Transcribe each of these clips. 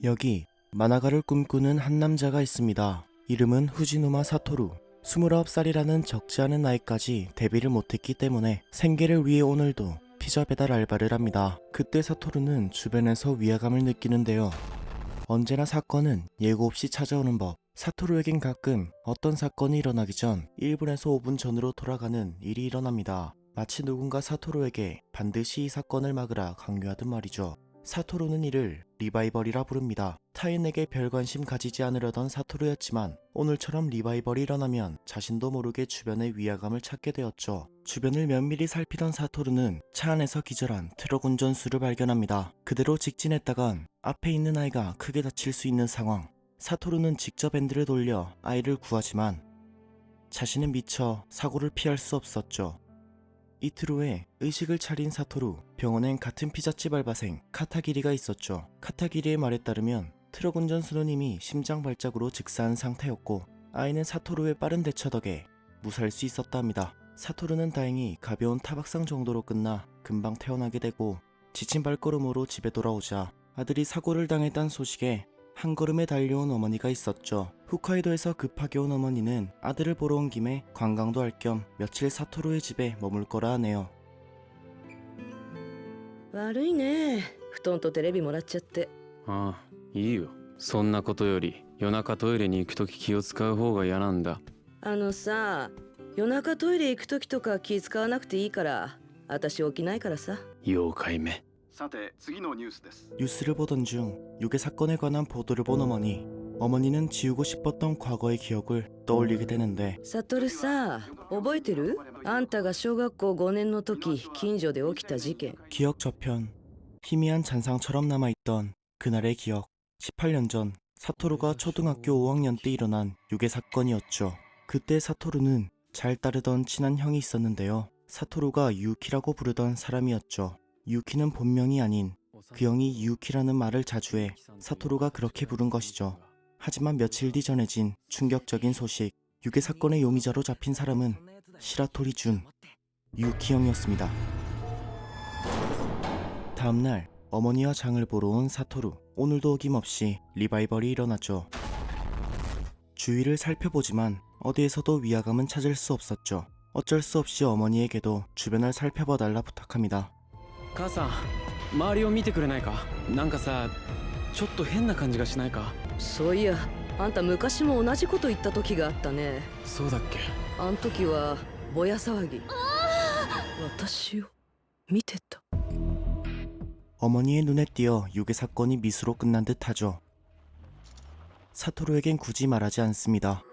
여기 만화가를 꿈꾸는 한 남자가 있습니다. 이름은 후지노마 사토루. 29살이라는 적지 않은 나이까지 데뷔를 못했기 때문에 생계를 위해 오늘도 피자 배달 알바를 합니다. 그때 사토루는 주변에서 위화감을 느끼는데요. 언제나 사건은 예고 없이 찾아오는 법. 사토루에겐 가끔 어떤 사건이 일어나기 전 1분에서 5분 전으로 돌아가는 일이 일어납니다. 마치 누군가 사토루에게 반드시 이 사건을 막으라 강요하듯 말이죠. 사토루는 이를 리바이벌이라 부릅니다. 타인에게 별 관심 가지지 않으려던 사토루였지만 오늘처럼 리바이벌이 일어나면 자신도 모르게 주변의 위화감을 찾게 되었죠. 주변을 면밀히 살피던 사토루는 차 안에서 기절한 트럭 운전수를 발견합니다. 그대로 직진했다간 앞에 있는 아이가 크게 다칠 수 있는 상황. 사토루는 직접 핸들을 돌려 아이를 구하지만 자신은 미처 사고를 피할 수 없었죠. 이틀 후에 의식을 차린 사토루. 병원엔 같은 피자집 알바생 카타기리가 있었죠. 카타기리의 말에 따르면 트럭 운전수는 이미 심장 발작으로 즉사한 상태였고 아이는 사토루의 빠른 대처 덕에 무사할 수 있었다 합니다. 사토루는 다행히 가벼운 타박상 정도로 끝나 금방 퇴원하게 되고 지친 발걸음으로 집에 돌아오자 아들이 사고를 당했다는 소식에 한 걸음에 달려온 어머니가 있었죠. 홋카이도에서 급하게 온 어머니는 아들을 보러 온 김에 관광도 할 겸 며칠 사토루의 집에 머물 거라 하네요. 悪いね、布団とテレビもらっちゃって。ああ、いいよ。そんなことより夜中トイレに行くとき気を使う方が嫌なんだ。さ、夜中トイレ行くときとか気使わなくていいから、私起きないからさ。妖怪め。さて次のニュースです。 뉴스를 보던 중 유괴 사건에 관한 보도를 본 어머니는 지우고 싶었던 과거의 기억을 떠올리게 되는데 サトルさ、覚えてる？あんたが小学校5年の時、近所で起きた事件。 기억 저편. 희미한 잔상처럼 남아있던 그날의 기억. 18년 전 사토루가 초등학교 5학년 때 일어난 유괴 사건이었죠. 그때 사토루는 잘 따르던 친한 형이 있었는데요. 사토루가 유키라고 부르던 사람이었죠. 유키는 본명이 아닌 그 형이 유키라는 말을 자주 해 사토루가 그렇게 부른 것이죠. 하지만 며칠 뒤 전해진 충격적인 소식. 유괴 사건의 용의자로 잡힌 사람은 시라토리 준 유키 형이었습니다. 다음날 어머니와 장을 보러 온 사토루. 오늘도 어김없이 리바이벌이 일어났죠. 주위를 살펴보지만 어디에서도 위화감은 찾을 수 없었죠. 어쩔 수 없이 어머니에게도 주변을 살펴봐 달라 부탁합니다. 母さん、周りを見てくれないか。なんかさ、ちょっと変な感じがしないか。そういや、あんた昔も同じこと言った時があったね。そうだっけ。あん時はぼや騒ぎ。私を見てた。 어머니의 눈에 띄어 유괴 사건이 미수로 끝난 듯하죠. 사토루에겐 굳이 말하지 않습니다.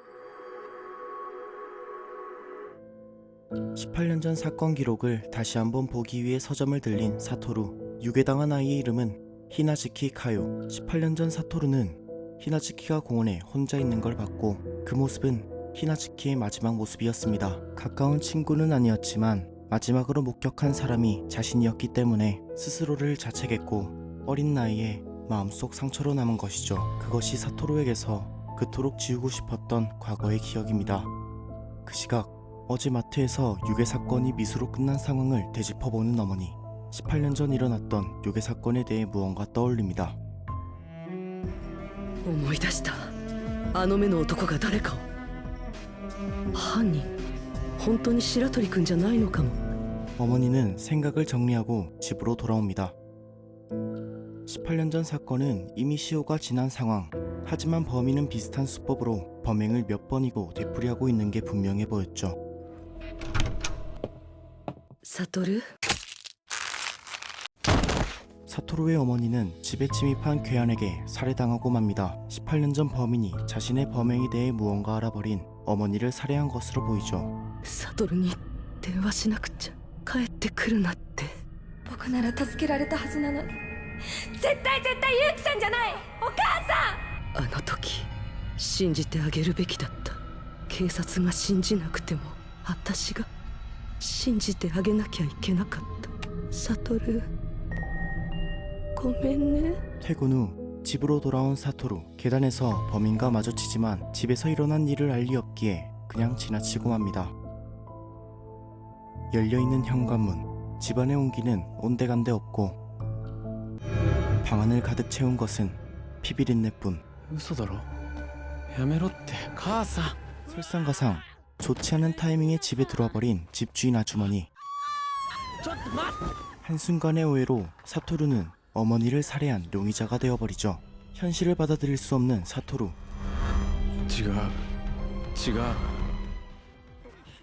18년 전 사건 기록을 다시 한번 보기 위해 서점을 들린 사토루. 유괴당한 아이의 이름은 히나즈키 카요. 18년 전 사토루는 히나즈키가 공원에 혼자 있는 걸 봤고 그 모습은 히나즈키의 마지막 모습이었습니다. 가까운 친구는 아니었지만 마지막으로 목격한 사람이 자신이었기 때문에 스스로를 자책했고 어린 나이에 마음속 상처로 남은 것이죠. 그것이 사토루에게서 그토록 지우고 싶었던 과거의 기억입니다. 그 시각 어제 마트에서 유괴 사건이 미수로 끝난 상황을 되짚어보는 어머니. 18년 전 일어났던 유괴 사건에 대해 무언가 떠올립니다. 思い出した。あの目の男が誰かを。犯人、本当に白鳥くんじゃないのかも。 어머니는 생각을 정리하고 집으로 돌아옵니다. 18년 전 사건은 이미 시효가 지난 상황. 하지만 범인은 비슷한 수법으로 범행을 몇 번이고 되풀이하고 있는 게 분명해 보였죠. サトル？ 사토루의 어머니는 집에 침입한 괴한에게 살해당하고 맙니다. 18년 전 범인이 자신의 범행에 대해 무언가 알아버린 어머니를 살해한 것으로 보이죠. サトルに電話しなくちゃ。帰ってくるなって。僕なら助けられたはずなのに。絶対ユウキさんじゃない。お母さん。あの時信じてあげるべきだった。警察が信じなくても私が信じてあげなきゃいけなかった。サトル、ごめんね。 퇴근 후 집으로 돌아온 사토루. 계단에서 범인과 마주치지만 집에서 일어난 일을 알 리 없기에 그냥 지나치고 맙니다. 열려있는 현관문. 집안의 온기는 온데간데 없고 방안을 가득 채운 것은 피비린내뿐. 嘘だろやめろって母さん 설상가상 좋지 않은 타이밍에 집에 들어와 버린 집주인 아주머니. ちょっと待って 한순간의 오해로 사토루는 어머니를 살해한 용의자가 되어버리죠. 현실을 받아들일 수 없는 사토루. 違う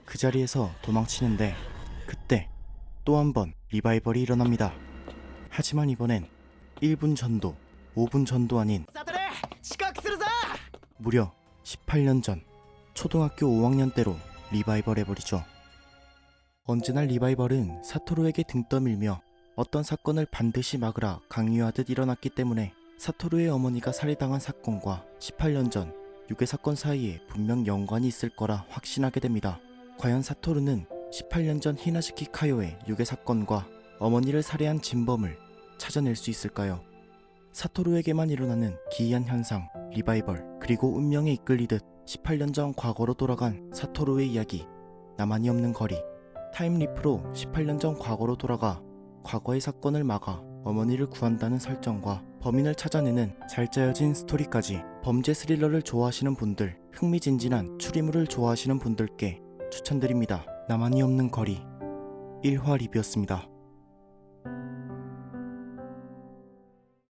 그 자리에서 도망치는데 그때 또 한 번 리바이벌이 일어납니다. 하지만 이번엔 1분 전도 5분 전도 아닌 무려 18년 전 초등학교 5학년 때로 리바이벌 해버리죠. 언제나 리바이벌은 사토루에게 등 떠밀며 어떤 사건을 반드시 막으라 강요하듯 일어났기 때문에 사토루의 어머니가 살해당한 사건과 18년 전 유괴 사건 사이에 분명 연관이 있을 거라 확신하게 됩니다. 과연 사토루는 18년 전 히나즈키 카요의 유괴 사건과 어머니를 살해한 진범을 찾아낼 수 있을까요? 사토루에게만 일어나는 기이한 현상, 리바이벌, 그리고 운명에 이끌리듯 18년 전 과거로 돌아간 사토루의 이야기. 나만이 없는 거리. 타임리프로 18년 전 과거로 돌아가 과거의 사건을 막아 어머니를 구한다는 설정과 범인을 찾아내는 잘 짜여진 스토리까지 범죄 스릴러를 좋아하시는 분들, 흥미진진한 추리물을 좋아하시는 분들께 추천드립니다. 나만이 없는 거리 1화 리뷰였습니다.